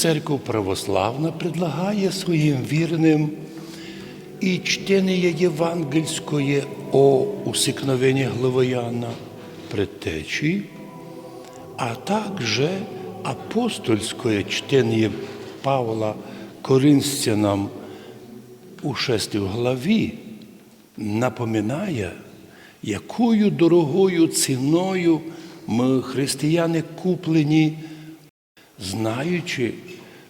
Церковь Православна предлагає своим верным и чтение евангельское о усекновении главы Иоанна Предтечи, а также апостольское чтение Павла Коринфянам у 6 главі напоминає, якою дорогою ціною ми, християни, куплені, знаючи,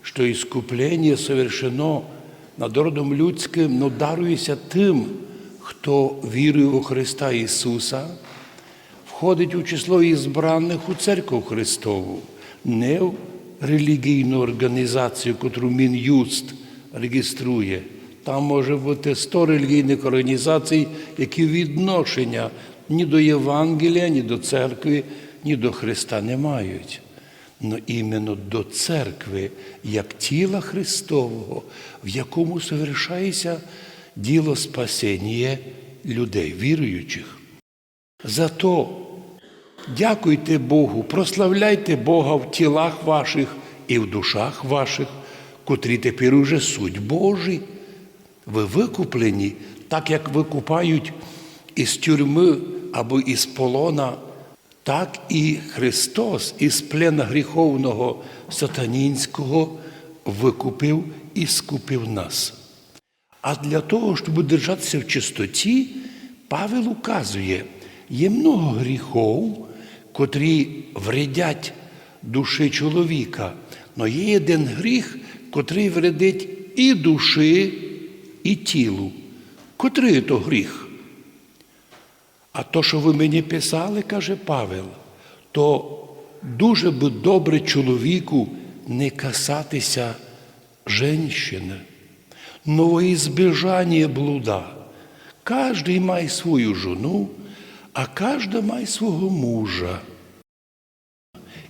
що іскуплення совершено над родом людським, но дарується тим, хто вірує у Христа Ісуса, входить у число ізбраних у Церкву Христову, не в релігійну організацію, яку Мін'юст реєструє. Там може бути 100 релігійних організацій, які відношення ні до Євангелія, ні до церкви, ні до Христа не мають. Но іменно до церкви, як тіла Христового, в якому совершається діло спасіння людей, віруючих. Зато дякуйте Богу, прославляйте Бога в тілах ваших і в душах ваших, котрі тепер уже суть Божі. Ви викуплені, так як викупають із тюрми або із полона, так і Христос із плена гріховного сатанінського викупив і скупив нас. А для того, щоб держатися в чистоті, Павел указує, є много гріхов, котрі вредять душі чоловіка, але є один гріх, котрий вредить і душі, і тілу. Котрий то гріх? А то, що ви мені писали, каже Павел, то дуже би добре чоловіку не касатися жінки, но во избежание блуда. Кожний має свою жону, а кожна має свого мужа.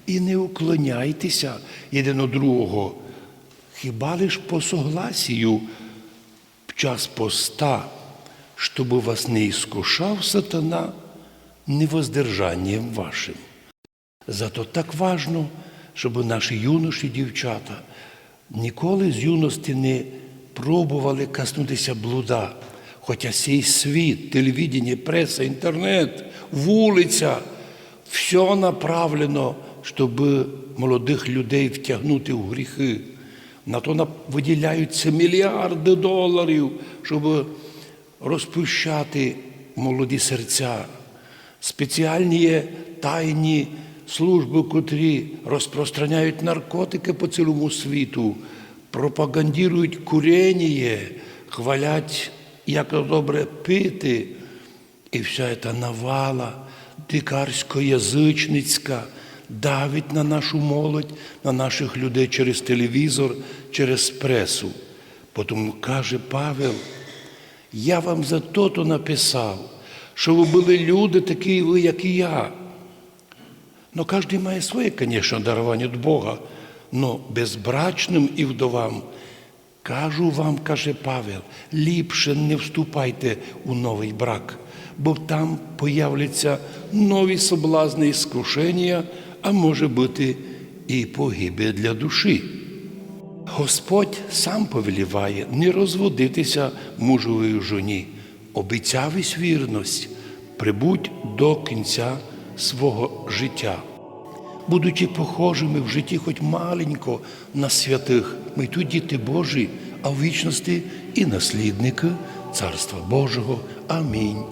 І не уклоняйтеся один до другого, хіба лиш по согласію в час поста, щоб вас не іскушав сатана невоздержанням вашим. Зато так важно, щоб наші юноші і дівчата ніколи з юності не пробували коснутися блуда. Хоча цей світ, телевидение, преса, інтернет, вулиця, все направлено, щоб молодих людей втягнути в гріхи. На то виділяються мільярди доларів, щоб розпущати молоді серця. Спеціальні тайні служби, котрі розпространяють наркотики по цілому світу, пропагандують курення, хвалять, як добре пити. І вся ця навала дикарсько-язичницька давить на нашу молодь, на наших людей через телевізор, через пресу. Тому каже Павел, я вам за то написав, що ви були люди такі ви, як і я. Но кожен має своє, звісно, дарування від Бога. Но безбрачним і вдовам, кажу вам, каже Павел, ліпше не вступайте у новий брак, бо там появляться нові соблазни і скушення, а може бути і погибель для душі. Господь сам повеліває не розводитися мужової жоні, обіцявись вірність, прибудь до кінця свого життя. Будучи похожими в житті хоч маленько на святих, ми тут діти Божі, а в вічності і наслідники Царства Божого. Амінь.